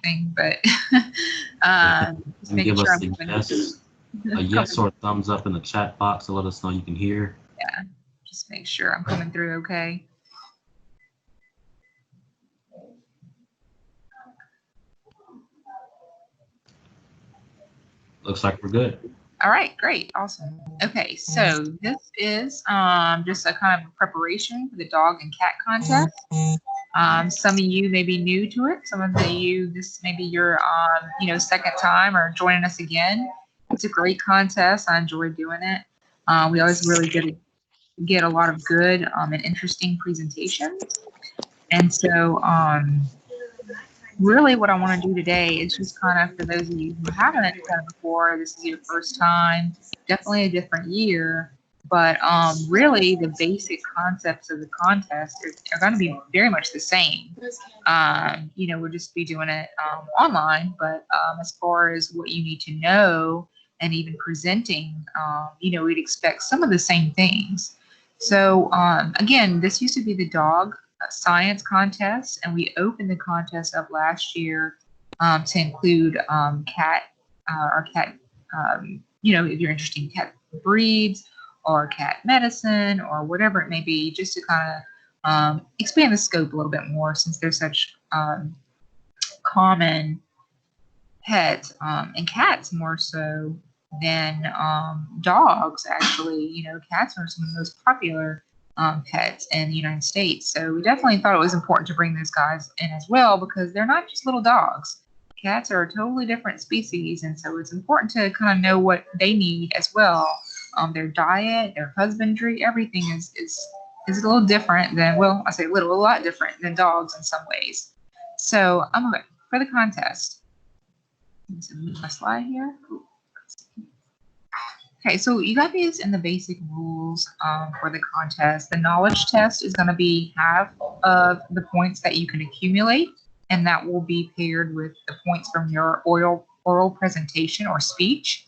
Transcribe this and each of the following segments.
anything, but just And making give sure us I'm a yes or a thumbs up in the chat box to let us know you can hear. Yeah, just make sure I'm coming through okay. Looks like we're good. All right, great, awesome. Okay, so this is just a kind of preparation for the dog and cat contest. Some of you may be new to it. Some of you, this may be your second time or joining us again. It's a great contest. I enjoy doing it. We always really get a lot of good and interesting presentations. And so really what I want to do today is just kind of, for those of you who haven't done it before, this is your first time, definitely a different year, but really the basic concepts of the contest are going to be very much the same. We'll just be doing it online, but as far as what you need to know and even presenting, we'd expect some of the same things. So again, this used to be the dog science contest, and we opened the contest up last year to include cat or cat, if you're interested in cat breeds or cat medicine or whatever it may be, just to kind of expand the scope a little bit more, since they're such common pets, and cats more so than dogs. Actually, cats are some of the most popular pets in the United States. So we definitely thought it was important to bring those guys in as well, because they're not just little dogs. Cats are a totally different species, and so it's important to kind of know what they need as well. Their diet, their husbandry, everything is a little different than, well, I say a lot different than dogs in some ways. So I'm going for the contest. Let's move my slide here. Okay, so you got these in the basic rules for the contest. The knowledge test is going to be half of the points that you can accumulate, and that will be paired with the points from your oral presentation or speech.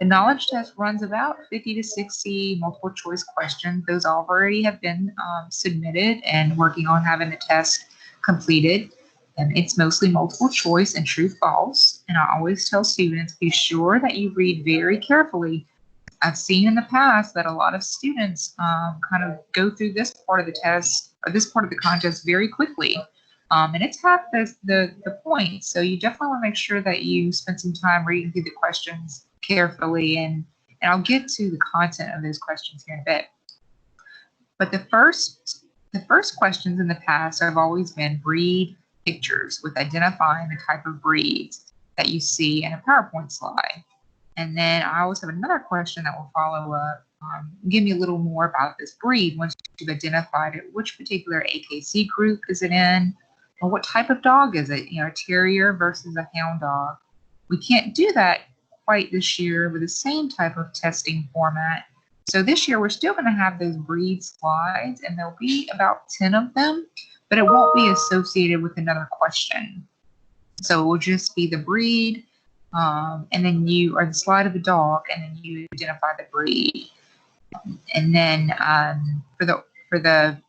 The knowledge test runs about 50 to 60 multiple choice questions. Those already have been submitted and working on having the test completed. And it's mostly multiple choice and true false. And I always tell students, be sure that you read very carefully. I've seen in the past that a lot of students kind of go through this part of the test or this part of the contest very quickly. And it's half the point. So you definitely want to make sure that you spend some time reading through the questions carefully. And I'll get to the content of those questions here in a bit. But the first questions in the past have always been breed pictures with identifying the type of breeds that you see in a PowerPoint slide. And then I always have another question that will follow up. Give me a little more about this breed once you've identified it. Which particular AKC group is it in? Or what type of dog is it? A terrier versus a hound dog. We can't do that quite this year with the same type of testing format. So this year we're still going to have those breed slides, and there'll be about 10 of them, but it won't be associated with another question. So it will just be the breed, and then or the slide of the dog, and then you identify the breed. And then for the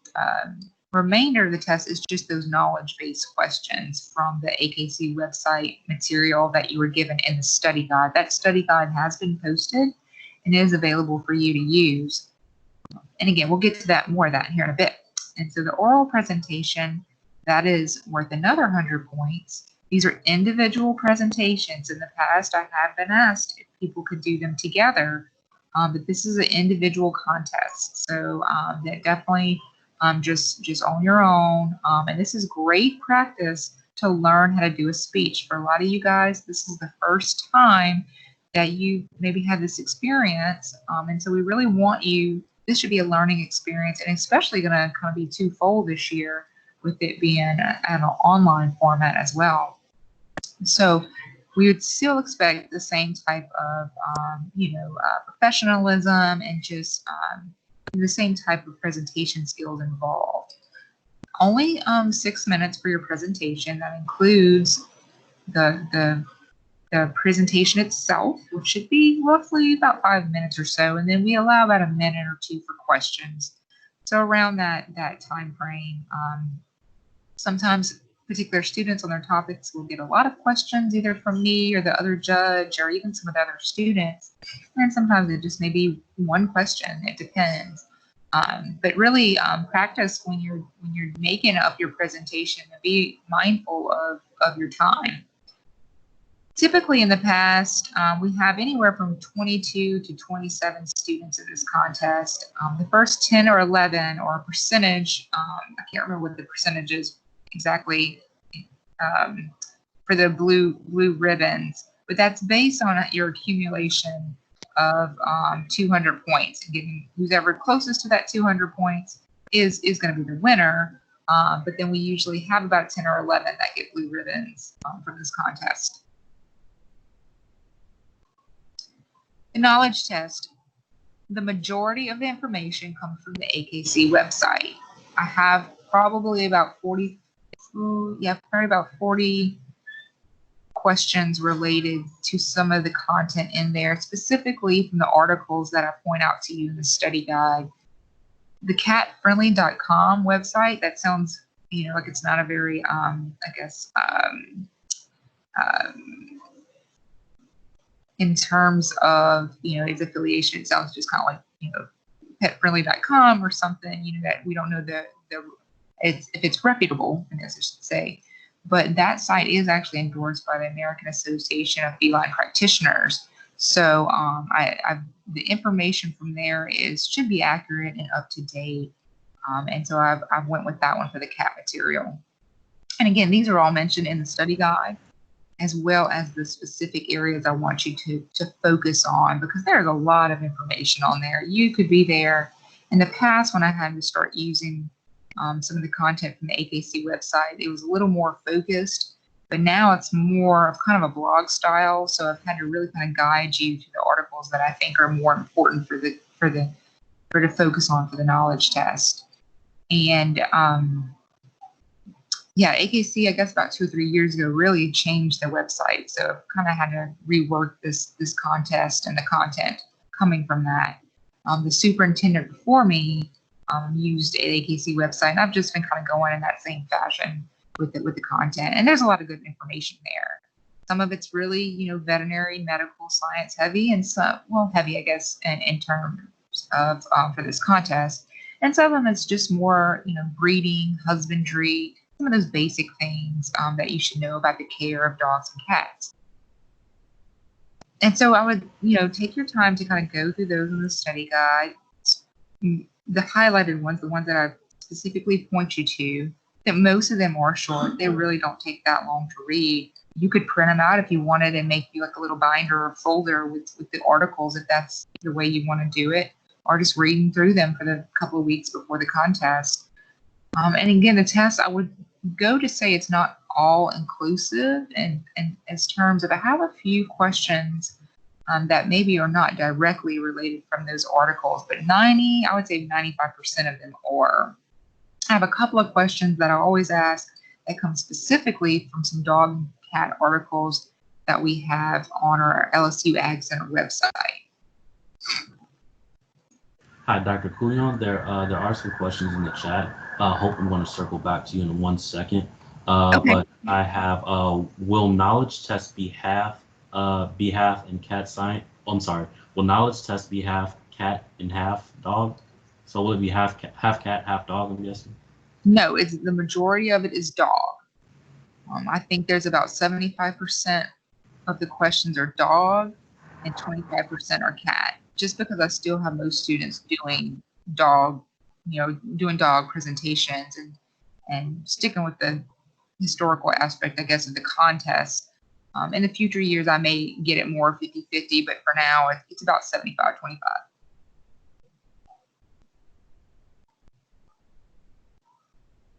remainder of the test is just those knowledge-based questions from the AKC website material that you were given in the study guide. That study guide has been posted and is available for you to use. And again, we'll get to that more of that here in a bit. And so the oral presentation, that is worth another 100 points. These are individual presentations. In the past, I have been asked if people could do them together, but this is an individual contest. So that definitely just on your own. And this is great practice to learn how to do a speech. For a lot of you guys, this is the first time that you maybe had this experience. And so we really want you, this should be a learning experience, and especially going to kind of be twofold this year with it being an online format as well. So we would still expect the same type of, professionalism and just the same type of presentation skills involved. Only 6 minutes for your presentation. That includes the presentation itself, which should be roughly about 5 minutes or so, and then we allow about a minute or two for questions. So around that time frame. Sometimes particular students on their topics will get a lot of questions either from me or the other judge or even some of the other students. And sometimes it just may be one question. It depends. But really practice when you're making up your presentation and be mindful of your time. Typically in the past, we have anywhere from 22 to 27 students in this contest. The first 10 or 11 or a percentage, I can't remember what the percentage is exactly for the blue ribbons, but that's based on your accumulation of 200 points. And getting who's ever closest to that 200 points is going to be the winner. But then we usually have about 10 or 11 that get blue ribbons from this contest. The knowledge test. The majority of the information comes from the AKC website. I have probably about 40 questions related to some of the content in there, specifically from the articles that I point out to you in the study guide. The catfriendly.com website, that sounds, like it's not a very, in terms of, its affiliation, it sounds just kind of like, petfriendly.com or something, that we don't know if it's reputable, I guess I should say. But that site is actually endorsed by the American Association of Feline Practitioners. So the information from there should be accurate and up to date. And so I've went with that one for the cat material. And again, these are all mentioned in the study guide, as well as the specific areas I want you to focus on, because there's a lot of information on there. You could be there. In the past, when I had to start using some of the content from the AKC website, it was a little more focused, but now it's more of kind of a blog style. So I've had to really kind of guide you to the articles that I think are more important for to focus on for the knowledge test. And AKC, I guess about 2 or 3 years ago, really changed the website. So I've kind of had to rework this contest and the content coming from that. The superintendent before me used an AKC website, and I've just been kind of going in that same fashion with the content. And there's a lot of good information there. Some of it's really, veterinary, medical science heavy, and some, heavy, I guess, in terms of for this contest. And some of them is just more, breeding, husbandry, some of those basic things that you should know about the care of dogs and cats. And so I would, take your time to kind of go through those in the study guide. The highlighted ones, the ones that I specifically point you to, that most of them are short. They really don't take that long to read. You could print them out if you wanted and make you like a little binder or folder with the articles, if that's the way you want to do it, or just reading through them for the couple of weeks before the contest. And again, the test, I would go to say it's not all inclusive, and as terms of I have a few questions that maybe are not directly related from those articles, but I would say 95% of them are. I have a couple of questions that I always ask that come specifically from some dog and cat articles that we have on our LSU Ag Center website. Hi, Dr. Couillon. There are some questions in the chat. Hope I'm going to circle back to you in 1 second. Okay. But I have, will knowledge test be half and cat science? Oh, I'm sorry. Will knowledge test be half cat and half dog? So will it be half cat, half dog, I'm guessing? No, it's the majority of it is dog. I think there's about 75% of the questions are dog and 25% are cat, just because I still have most students doing dog presentations and sticking with the historical aspect, I guess, of the contest. In the future years, I may get it more 50-50, but for now, it's about 75-25.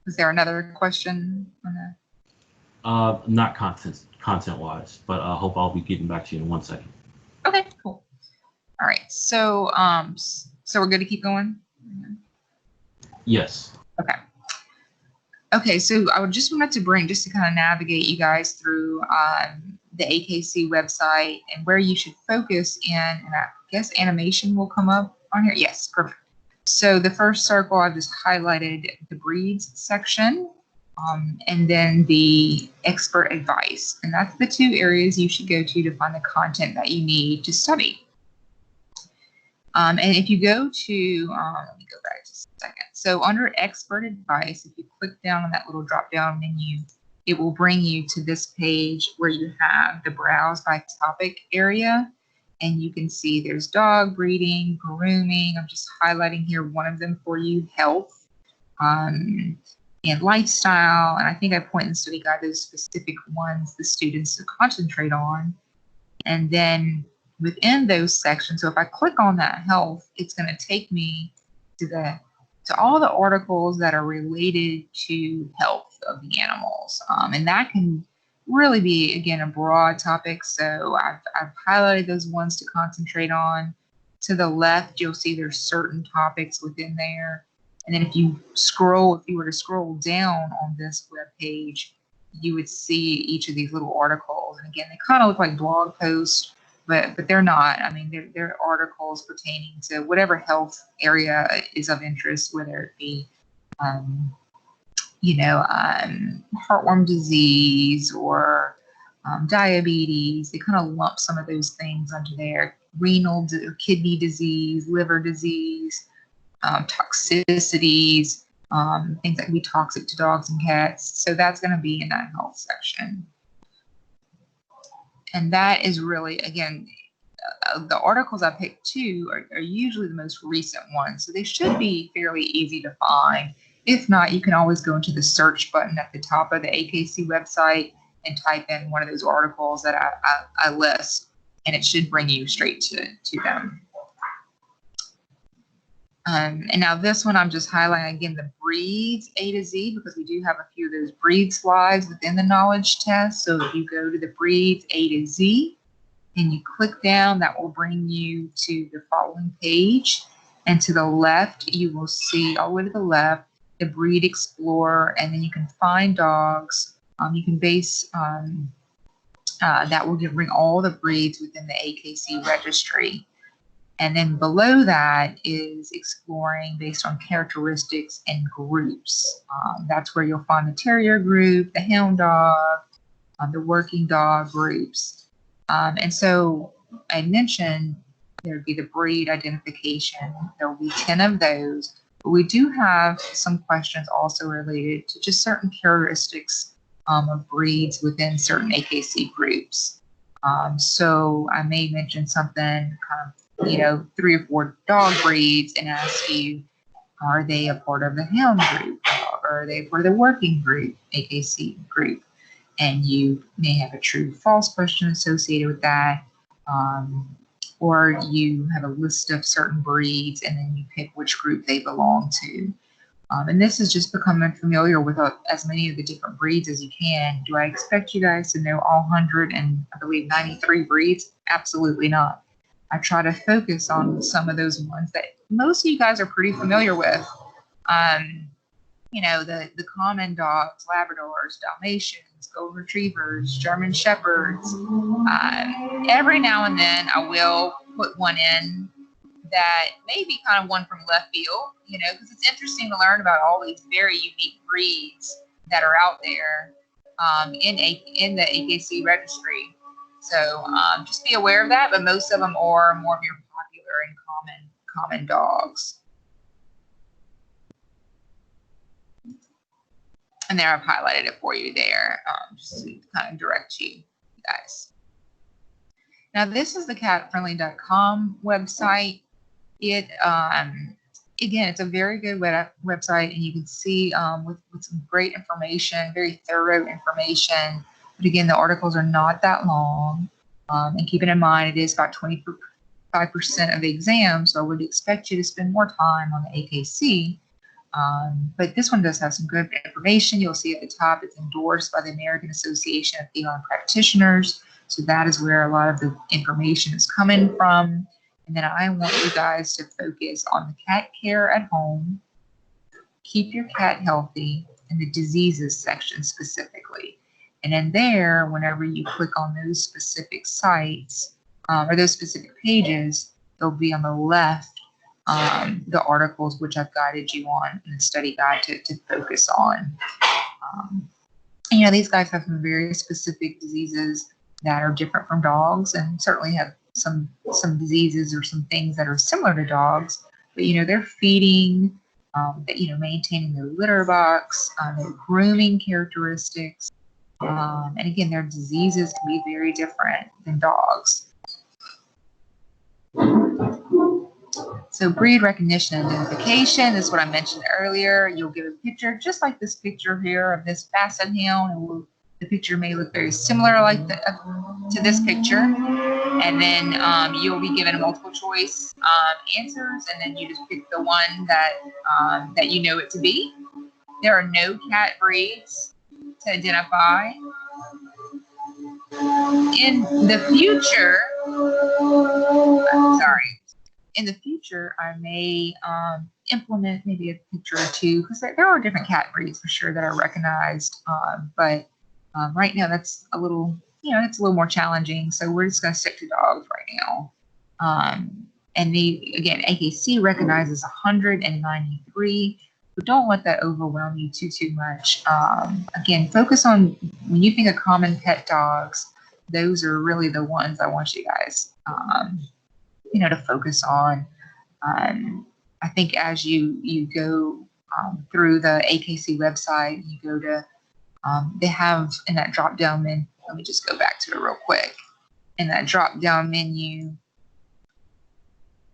Is there another question on that? Not content wise, but I hope I'll be getting back to you in 1 second. Okay, cool. All right, so we're good to keep going? Yes. Okay, so I just wanted to bring, just to kind of navigate you guys through the AKC website and where you should focus in, and I guess animation will come up on here. Yes, perfect. So the first circle, I've just highlighted the breeds section. and then the expert advice. And that's the two areas you should go to find the content that you need to study. And if you go to, let me go back just a second. So under expert advice, if you click down on that little drop down menu, it will bring you to this page where you have the browse by topic area. And you can see there's dog breeding, grooming. I'm just highlighting here one of them for you, health, and lifestyle. And I think I point in the study guide those specific ones the students to concentrate on. And then within those sections, so if I click on that health, it's going to take me to all the articles that are related to health of the animals. And that can really be, again, a broad topic. So I've highlighted those ones to concentrate on. To the left, you'll see there's certain topics within there. And then if you were to scroll down on this web page, you would see each of these little articles. And again, they kind of look like blog posts, but they're not. I mean, they're articles pertaining to whatever health area is of interest, whether it be, heartworm disease or diabetes. They kind of lump some of those things under there. Kidney disease, liver disease, toxicities, things that can be toxic to dogs and cats. So that's going to be in that health section. And that is really, again, the articles I picked too are usually the most recent ones. So they should be fairly easy to find. If not, you can always go into the search button at the top of the AKC website and type in one of those articles that I list, and it should bring you straight to them. And now this one, I'm just highlighting again the breeds A to Z, because we do have a few of those breed slides within the knowledge test. So if you go to the breeds A to Z and you click down, that will bring you to the following page. And to the left, you will see all the way to the left, the breed explorer, and then you can find dogs. You can base that will bring all the breeds within the AKC registry. And then below that is exploring based on characteristics and groups. That's where you'll find the terrier group, the hound dog, the working dog groups. And so I mentioned there would be the breed identification. There will be 10 of those. But we do have some questions also related to just certain characteristics of breeds within certain AKC groups. So I may mention something kind of 3 or 4 dog breeds and ask you, are they a part of the hound group? Or are they part of the working group, AKC group? And you may have a true false question associated with that. Or you have a list of certain breeds and then you pick which group they belong to. And this is just becoming familiar with as many of the different breeds as you can. Do I expect you guys to know all 100 and I believe 93 breeds? Absolutely not. I try to focus on some of those ones that most of you guys are pretty familiar with. The common dogs, Labradors, Dalmatians, Golden Retrievers, German Shepherds. Every now and then I will put one in that may be kind of one from left field, because it's interesting to learn about all these very unique breeds that are out there in the AKC registry. So just be aware of that, but most of them are more of your popular and common dogs. And there I've highlighted it for you there, just to kind of direct you guys. Now this is the catfriendly.com website. It again, it's a very good website, and you can see with some great information, very thorough information. But again, the articles are not that long, and keeping in mind it is about 25% of the exam, so I would expect you to spend more time on the AKC. But this one does have some good information. You'll see at the top it's endorsed by the American Association of Feline Practitioners, so that is where a lot of the information is coming from. And then I want you guys to focus on the cat care at home, keep your cat healthy, and the diseases section specifically. And in there, whenever you click on those specific sites or those specific pages, they'll be on the left, the articles which I've guided you on in the study guide to focus on. And, you know, these guys have some very specific diseases that are different from dogs, and certainly have some diseases or some things that are similar to dogs. But you know, they're feeding, you know, maintaining their litter box, their grooming characteristics, and again, their diseases can be very different than dogs. So breed recognition and identification is what I mentioned earlier. You'll get a picture just like this picture here of this Basset Hound. The picture may look very similar like to this picture. And then you'll be given multiple choice answers, and then you just pick the one that, that you know it to be. There are no cat breeds to identify. In the future, in the future, I may implement maybe a picture or two, because there are different cat breeds for sure that are recognized. But right now, that's a little, you know, it's a little more challenging. So we're just going to stick to dogs right now. And again, AKC recognizes 193. But don't let that overwhelm you too much. Again, focus on, when you think of common pet dogs, those are really the ones I want you guys, you know, to focus on. I think as you go through the AKC website, you go to, they have in that drop down menu. Let me just go back to it real quick. In that drop down menu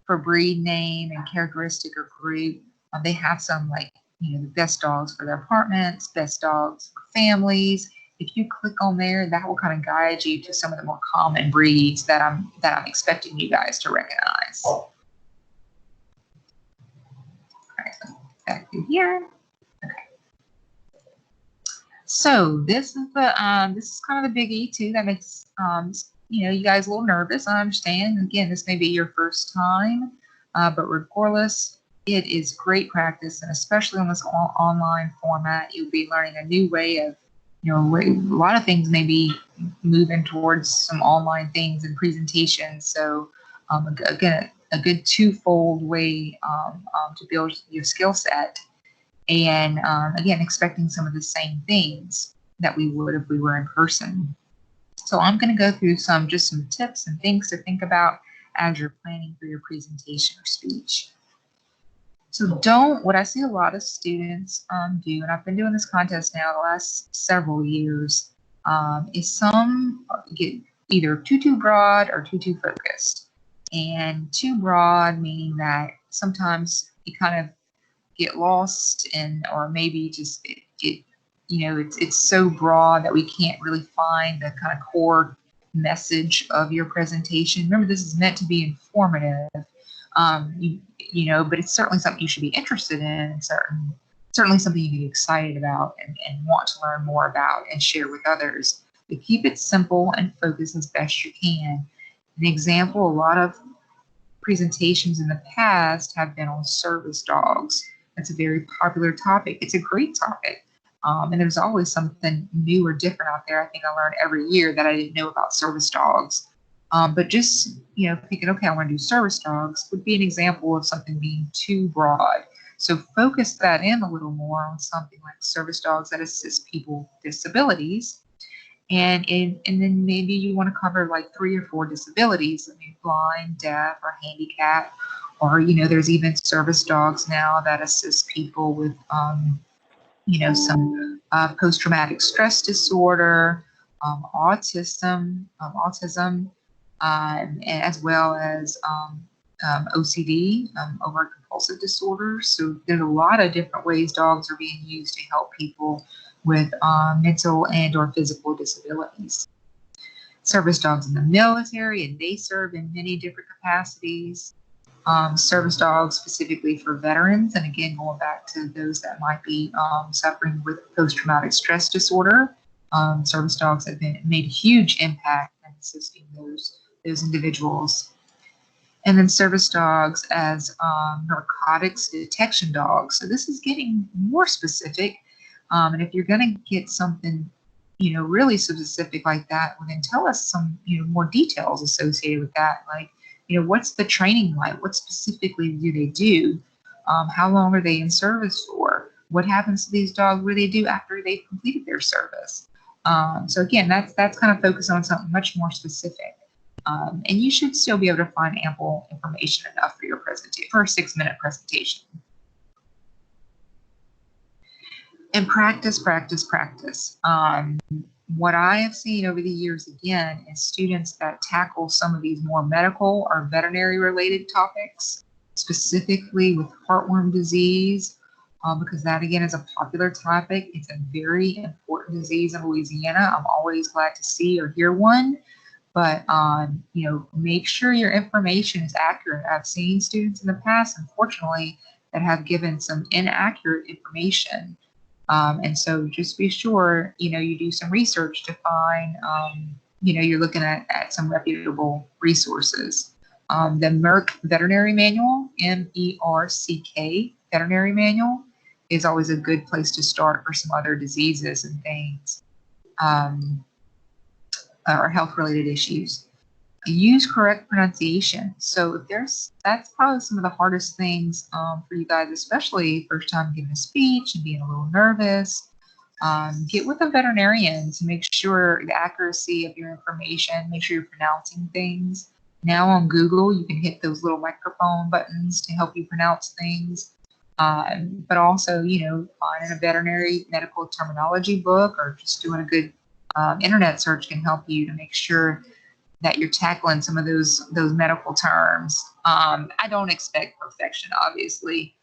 for breed name and characteristic or group, they have some, like, you know, the best dogs for their apartments, best dogs for families. If you click on there, that will kind of guide you to some of the more common breeds that I'm expecting you guys to recognize. All right, back to here. Okay. So this is kind of the biggie too. That makes you know, you guys a little nervous. I understand. Again, this may be your first time, but regardless, it is great practice, and especially on this online format, you'll be learning a new way of, you know, a lot of things may be moving towards some online things and presentations. So again, a good twofold way to build your skill set, and again, expecting some of the same things that we would if we were in person. So I'm going to go through some tips and things to think about as you're planning for your presentation or speech. So what I see a lot of students do, and I've been doing this contest now the last several years, is some get either too broad or too focused. And too broad meaning that sometimes you kind of get lost in, or maybe just you know, it's so broad that we can't really find the kind of core message of your presentation. Remember, this is meant to be informative. You know, but it's certainly something you should be interested in, and certainly something you can be excited about and want to learn more about and share with others. But keep it simple and focus as best you can. An example, a lot of presentations in the past have been on service dogs. That's a very popular topic. It's a great topic. And there's always something new or different out there. I think I learn every year that I didn't know about service dogs. But just, you know, thinking, okay, I want to do service dogs would be an example of something being too broad. So focus that in a little more on something like service dogs that assist people with disabilities. And then maybe you want to cover like 3 or 4 disabilities, I mean, blind, deaf, or handicapped, or, you know, there's even service dogs now that assist people with, you know, some post-traumatic stress disorder, autism, as well as OCD, overt compulsive disorder. So there's a lot of different ways dogs are being used to help people with mental and or physical disabilities. Service dogs in the military, and they serve in many different capacities. Service dogs specifically for veterans, and again, going back to those that might be suffering with post-traumatic stress disorder. Service dogs have made a huge impact in assisting those individuals. And then service dogs as narcotics detection dogs. So this is getting more specific. And if you're going to get something, you know, really specific like that, well, then tell us some, you know, more details associated with that. Like, you know, what's the training like? What specifically do they do? How long are they in service for? What happens to these dogs? What do they do after they've completed their service? So again, that's kind of focused on something much more specific. And you should still be able to find ample information enough for your presentation, for a 6-minute presentation. And practice, practice, practice. What I have seen over the years, again, is students that tackle some of these more medical or veterinary related topics, specifically with heartworm disease, because that, again, is a popular topic. It's a very important disease in Louisiana. I'm always glad to see or hear one. But, make sure your information is accurate. I've seen students in the past, unfortunately, that have given some inaccurate information. And so just be sure, you do some research to find, you're looking at some reputable resources. The Merck Veterinary Manual, MERCK Veterinary Manual, is always a good place to start for some other diseases and things, or health-related issues. Use correct pronunciation. So that's probably some of the hardest things for you guys, especially first time giving a speech and being a little nervous. Get with a veterinarian to make sure the accuracy of your information, make sure you're pronouncing things. Now on Google, you can hit those little microphone buttons to help you pronounce things. But also, finding a veterinary medical terminology book or just doing a good internet search can help you to make sure that you're tackling some of those medical terms. I don't expect perfection, obviously,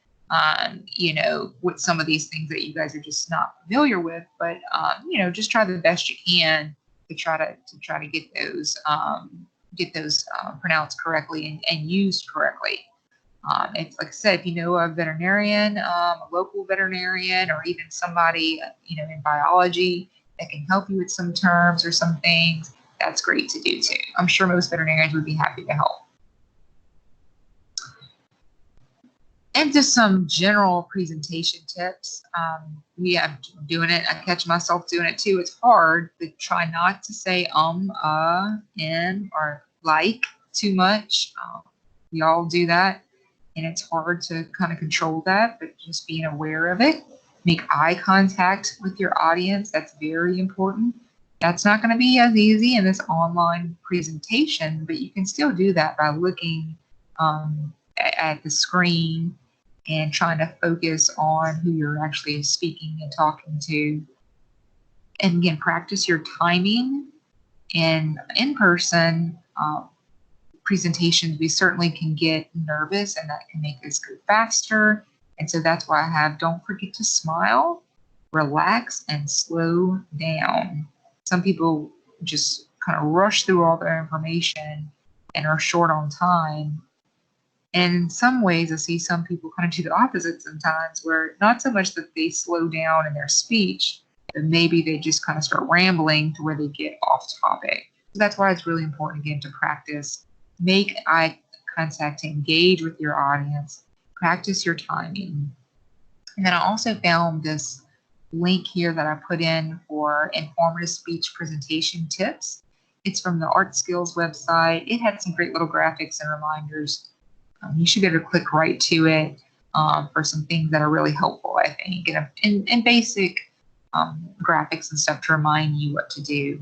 with some of these things that you guys are just not familiar with, but just try the best you can to try to get those pronounced correctly and used correctly. It's like I said, if you know a veterinarian, a local veterinarian, or even somebody in biology that can help you with some terms or some things, that's great to do too. I'm sure most veterinarians would be happy to help. And just some general presentation tips. I'm doing it. I catch myself doing it too. It's hard to try not to say and, or like too much. We all do that. And it's hard to kind of control that, but just being aware of it. Make eye contact with your audience. That's very important. That's not going to be as easy in this online presentation, but you can still do that by looking at the screen and trying to focus on who you're actually speaking and talking to. And again, practice your timing. And in-person presentations, we certainly can get nervous, and that can make us go faster. And so that's why I have, don't forget to smile, relax, and slow down. Some people just kind of rush through all their information and are short on time. And in some ways, I see some people kind of do the opposite sometimes, where not so much that they slow down in their speech, but maybe they just kind of start rambling to where they get off topic. So that's why it's really important, again, to practice. Make eye contact to engage with your audience. Practice your timing. And then I also found this link here that I put in for informative speech presentation tips. It's from the Art Skills website. It had some great little graphics and reminders. You should be able to click right to it for some things that are really helpful, I think, and basic graphics and stuff to remind you what to do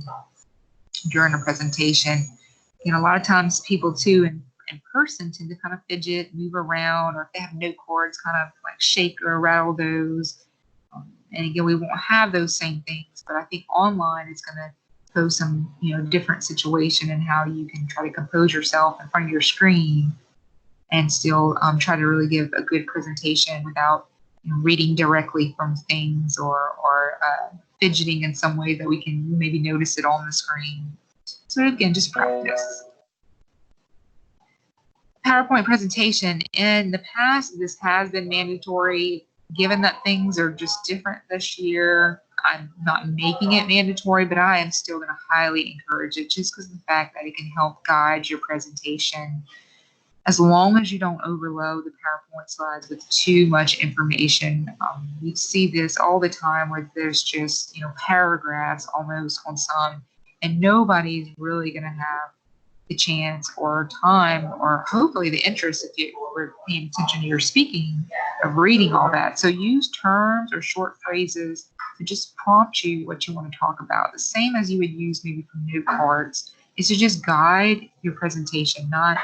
during a presentation. A lot of times people too in person tend to kind of fidget, move around, or if they have note cards, kind of like shake or rattle those. And again, we won't have those same things, but I think online is going to pose some, different situation in how you can try to compose yourself in front of your screen and still try to really give a good presentation without reading directly from things or fidgeting in some way that we can maybe notice it on the screen. So again, just practice. PowerPoint presentation. In the past, this has been mandatory. Given that things are just different this year, I'm not making it mandatory, but I am still going to highly encourage it just because of the fact that it can help guide your presentation. As long as you don't overload the PowerPoint slides with too much information. We see this all the time where there's just, paragraphs almost on some, and nobody's really going to have the chance or time or hopefully the interest, if you were paying attention to your speaking, of reading all that. So use terms or short phrases to just prompt you what you want to talk about. The same as you would use maybe from note cards, is to just guide your presentation, not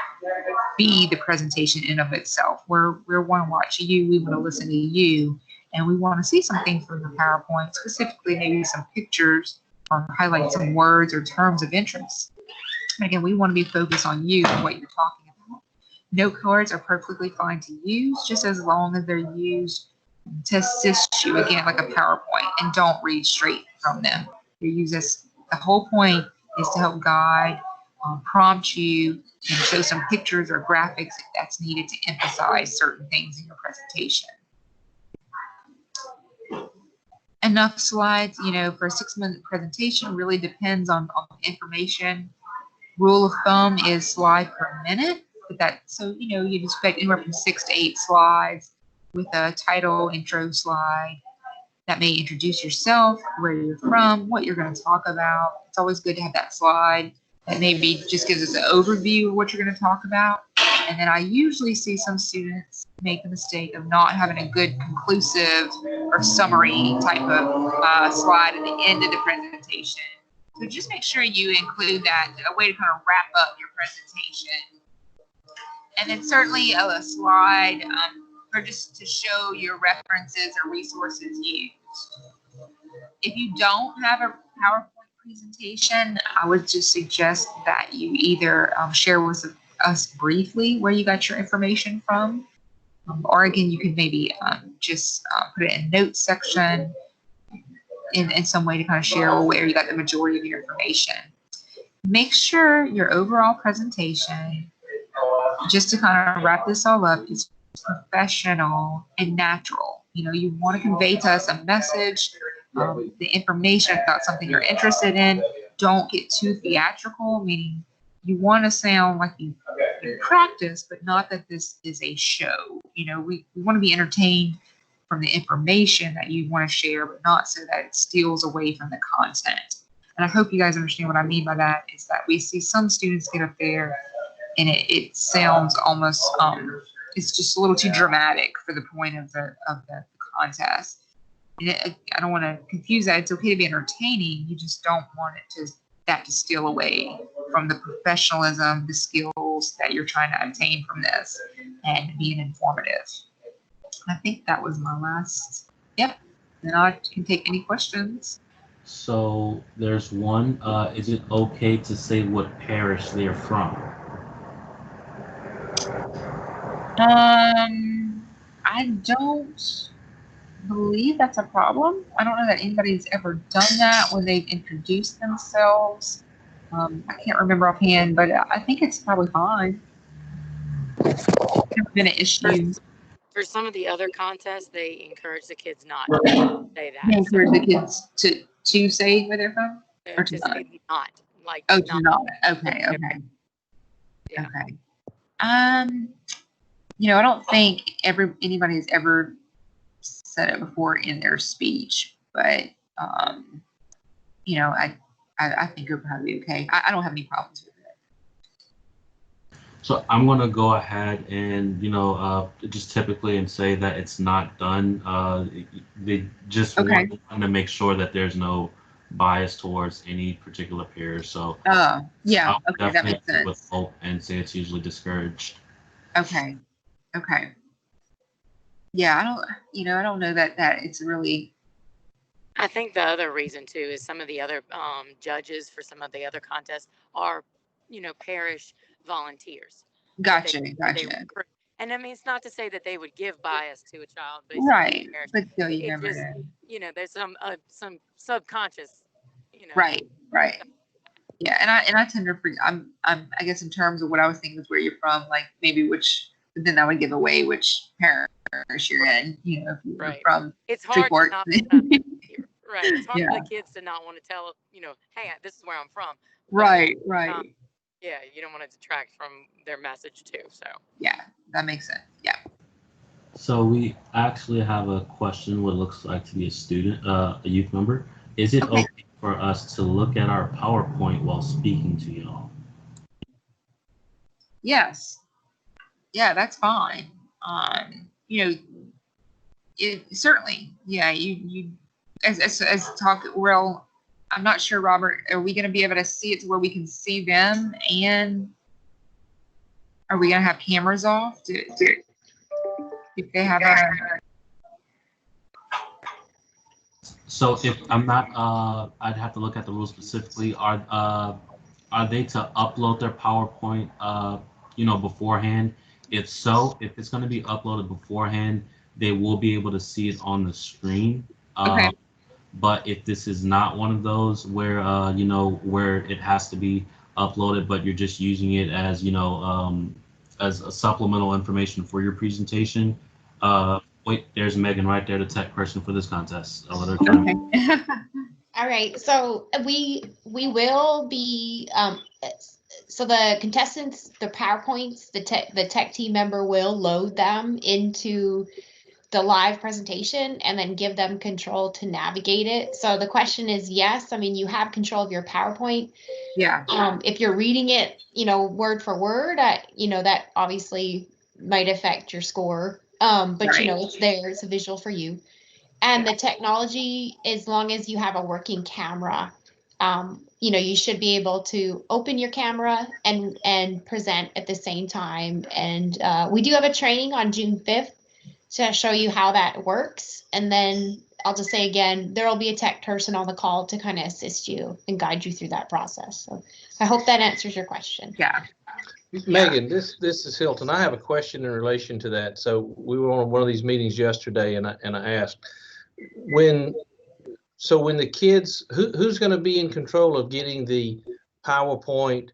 be the presentation in of itself. We want to watch you, we want to listen to you, and we want to see something from your PowerPoint, specifically maybe some pictures or highlight some words or terms of interest. Again, we want to be focused on you and what you're talking about. Note cards are perfectly fine to use, just as long as they're used to assist you, again, like a PowerPoint, and don't read straight from them. You use this, the whole point is to help guide, prompt you, and show some pictures or graphics if that's needed to emphasize certain things in your presentation. Enough slides, for a 6-minute presentation really depends on information. Rule of thumb is slide per minute, but you'd expect anywhere from 6 to 8 slides with a title, intro slide that may introduce yourself, where you're from, what you're going to talk about. It's always good to have that slide that maybe just gives us an overview of what you're going to talk about. And then I usually see some students make the mistake of not having a good conclusive or summary type of slide at the end of the presentation. So just make sure you include that, a way to kind of wrap up your presentation. And then certainly a slide or just to show your references or resources used. If you don't have a PowerPoint presentation, I would just suggest that you either share with us briefly where you got your information from, or again, you could maybe just put it in notes section in some way to kind of share where you got the majority of your information. Make sure your overall presentation, just to kind of wrap this all up, is professional and natural. You want to convey to us a message, the information about something you're interested in. Don't get too theatrical, meaning you want to sound like you practice, but not that this is a show. We want to be entertained from the information that you want to share, but not so that it steals away from the content. And I hope you guys understand what I mean by that, is that we see some students get up there and it sounds almost, it's just a little too dramatic for the point of the contest. And I don't want to confuse that. It's okay to be entertaining. You just don't want that to steal away from the professionalism, the skills that you're trying to obtain from this, and being informative. I think that was my last. Yep. Then I can take any questions. So there's one. Is it okay to say what parish they're from? I don't believe that's a problem. I don't know that anybody's ever done that when they've introduced themselves. I can't remember offhand, but I think it's probably fine. It's never been an issue. For some of the other contests, they encourage the kids not to say that. They encourage the kids to say where they're from? Or to not? Say not. Like, oh, to not. Okay. Yeah. Okay. I don't think anybody has ever said it before in their speech, but I think it'll probably be okay. I don't have any problems with it. So I'm gonna go ahead and just typically and say that it's not done. They just want to make sure that there's no bias towards any particular peer. So yeah, okay, that makes sense. With hope and say it's usually discouraged. Okay. Yeah, I don't know that it's really. I think the other reason too is some of the other judges for some of the other contests are, parish volunteers. Gotcha. And I mean, it's not to say that they would give bias to a child, but right. But still, you never know. There's some subconscious, Right. Yeah, and I tend to forget. I guess in terms of what I was thinking was where you're from, like maybe but then that would give away which parish you're in. If you're from. It's hard to not. Right. It's hard for the kids to not want to tell, hey, this is where I'm from. Right. Yeah, you don't want to detract from their message too. So. Yeah, that makes sense. Yeah. So we actually have a question. What looks like to be a student, a youth member. Is it okay for us to look at our PowerPoint while speaking to y'all? Yes. Yeah, that's fine. You know, it certainly, yeah, you as talk, well, I'm not sure, Robert, are we going to be able to see it to where we can see them, and are we going to have cameras off? If they have a, So if I'm not, I'd have to look at the rules specifically. Are they to upload their PowerPoint, beforehand? If so, if it's going to be uploaded beforehand, they will be able to see it on the screen. okay, But if this is not one of those where, where it has to be uploaded, but you're just using it as, as a supplemental information for your presentation, wait, there's Megan right there, the tech person for this contest. I'll let her turn. okay. All right, so we will be so the contestants, the PowerPoints, the tech team member will load them into the live presentation and then give them control to navigate it. So the question is, yes, I mean, you have control of your PowerPoint. Yeah. If you're reading it, word for word, that obviously might affect your score. But Right. it's there, it's a visual for you. And the technology, as long as you have a working camera, you should be able to open your camera and present at the same time. And we do have a training on June 5th to show you how that works. And then I'll just say again, there will be a tech person on the call to kind of assist you and guide you through that process. So I hope that answers your question. Yeah. Megan, this is Hilton. I have a question in relation to that. So we were on one of these meetings yesterday, and I asked when the kids, who's going to be in control of getting the PowerPoint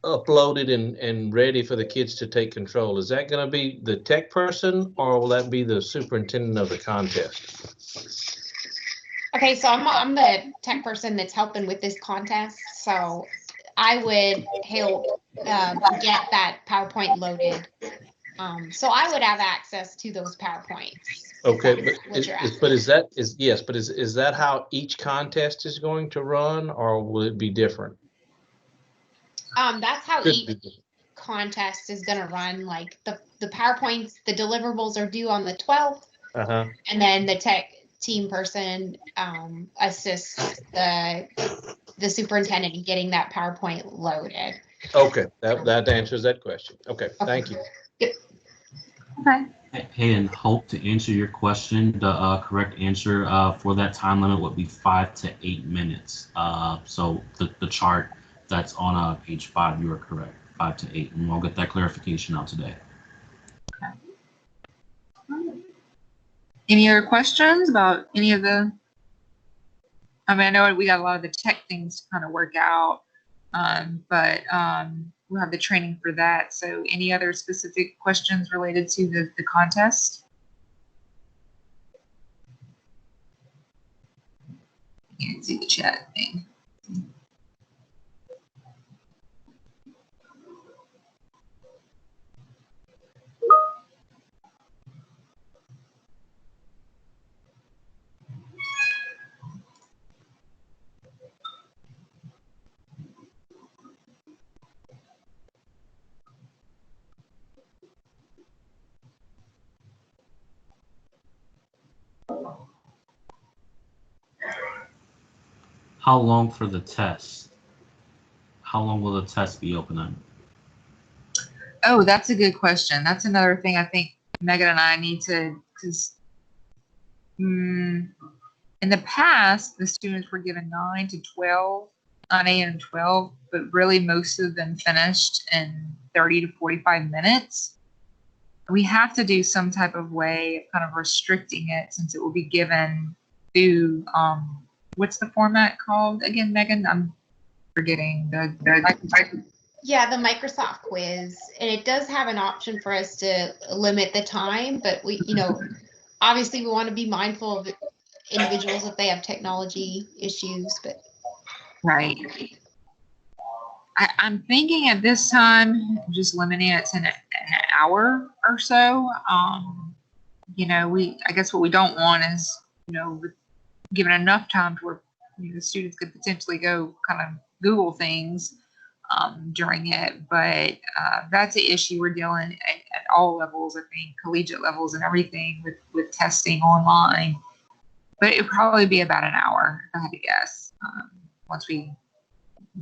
uploaded and ready for the kids to take control? Is that going to be the tech person, or will that be the superintendent of the contest? Okay, so I'm the tech person that's helping with this contest. So I would help get that PowerPoint loaded. So I would have access to those PowerPoints. Okay, but is that how each contest is going to run, or will it be different? That's how each contest is going to run. Like the PowerPoints, the deliverables are due on the 12th, and then the tech team person assists the superintendent in getting that PowerPoint loaded. Okay, that answers that question. Okay, thank you. Okay. Hey, and Hope, to answer your question, the correct answer for that time limit would be 5 to 8 minutes. So the chart that's on page 5, you are correct, 5 to 8, and we'll get that clarification out today. Any other questions about any of the? I mean, I know we got a lot of the tech things to kind of work out, but we'll have the training for that. So any other specific questions related to the contest? I can't see the chat thing. How long for the test? How long will the test be open on? Oh, that's a good question. That's another thing I think Megan and I need to, because in the past, the students were given 9 to 12, 9 a.m. and 12, but really most of them finished in 30 to 45 minutes. We have to do some type of way of kind of restricting it, since it will be given through, what's the format called again, Megan? I'm forgetting the Yeah, the Microsoft quiz, and it does have an option for us to limit the time, but we, obviously we want to be mindful of individuals if they have technology issues, but. Right. I'm thinking at this time, just limiting it to an hour or so. I guess what we don't want is, given enough time to where the students could potentially go kind of Google things. during it. But that's an issue we're dealing at all levels, I think, collegiate levels and everything with testing online. But it'd probably be about an hour, if I had to guess, once we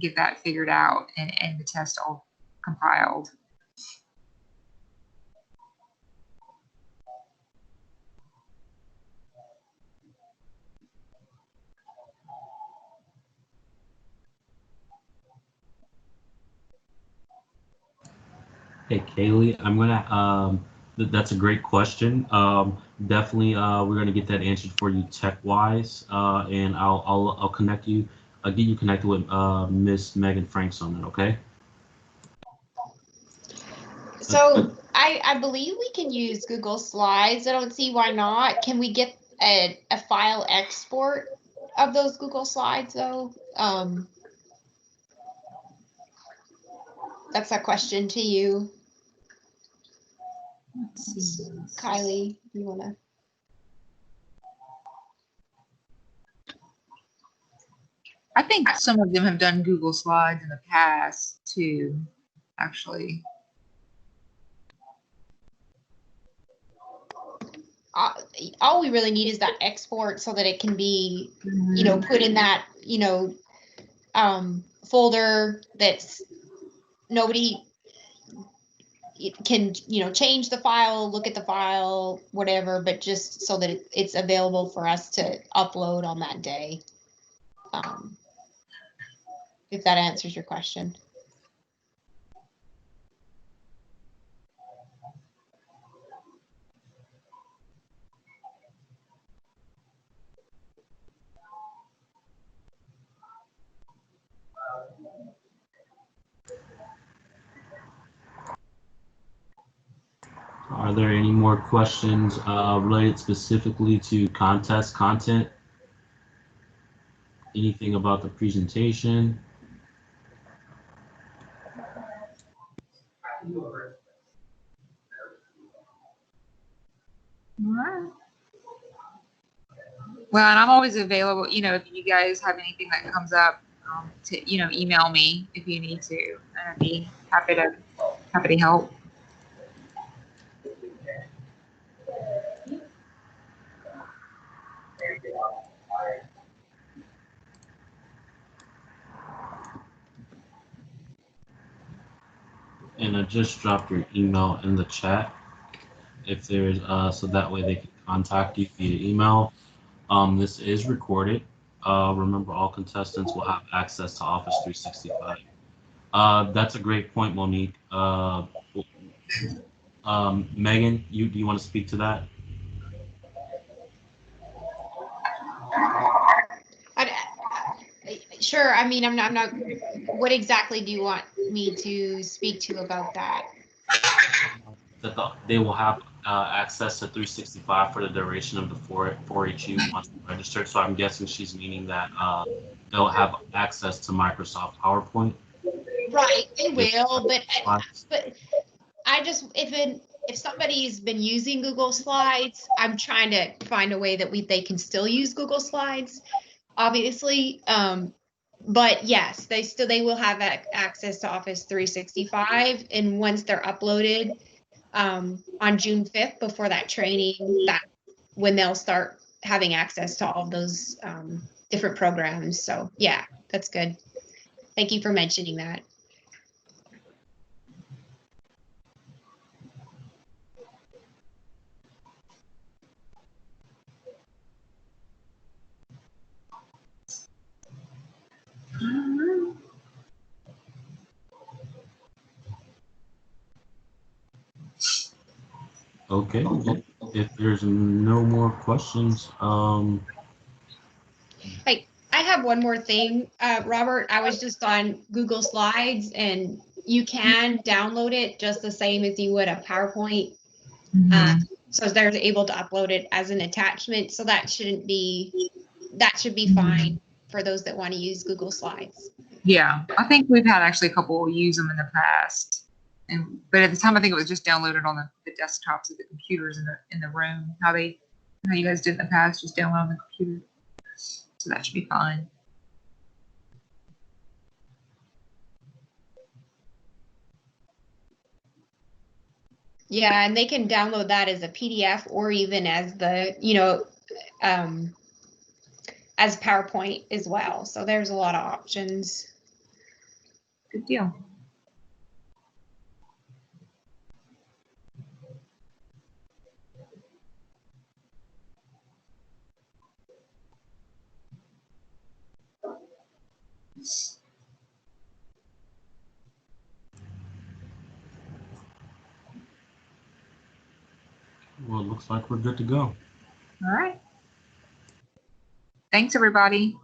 get that figured out and the test all compiled. Hey, Kaylee, I'm gonna, that's a great question. Definitely, we're gonna get that answered for you tech-wise, and I'll connect you, I'll get you connected with Miss Megan Franks on that, okay? So I believe we can use Google Slides. I don't see why not. Can we get a file export of those Google Slides though? That's a question to you, Let's see. Kylie. You wanna? I think some of them have done Google Slides in the past too, actually. All we really need is that export so that it can be, you know, put in that, you know, folder that's nobody can, you know, change the file, look at the file, whatever, but just so that it's available for us to upload on that day. If that answers your question. Are there any more questions related specifically to contest content? Anything about the presentation? Alright. Well, and I'm always available, you know, if you guys have anything that comes up, to, you know, email me if you need to. And I'd be happy to help. And I just dropped your email in the chat. If there's so that way they can contact you via email. This is recorded. Remember, all contestants will have access to Office 365. That's a great point, Monique. Megan, do you want to speak to that? Sure. I mean, I'm not. What exactly do you want me to speak to about that? That they will have access to 365 for the duration of the 4HU once registered. So I'm guessing she's meaning that they'll have access to Microsoft PowerPoint. Right, they will, but I just if somebody's been using Google Slides, I'm trying to find a way that they can still use Google Slides, obviously. But yes, they will have access to Office 365, and once they're uploaded on June 5th, before that training, that when they'll start having access to all of those different programs. So yeah, that's good. Thank you for mentioning that. Okay. If there's no more questions, Hey, I have one more thing, Robert. I was just on Google Slides, and you can download it just the same as you would a PowerPoint. So they're able to upload it as an attachment. So that should be fine for those that want to use Google Slides. Yeah, I think we've had actually a couple use them in the past, but at the time I think it was just downloaded on the desktops of the computers in the room. How you guys did in the past, just download on the computer. So that should be fine. Yeah, and they can download that as a PDF or even as the, as PowerPoint as well. So there's a lot of options. Good deal. Well, it looks like we're good to go. All right. Thanks, everybody.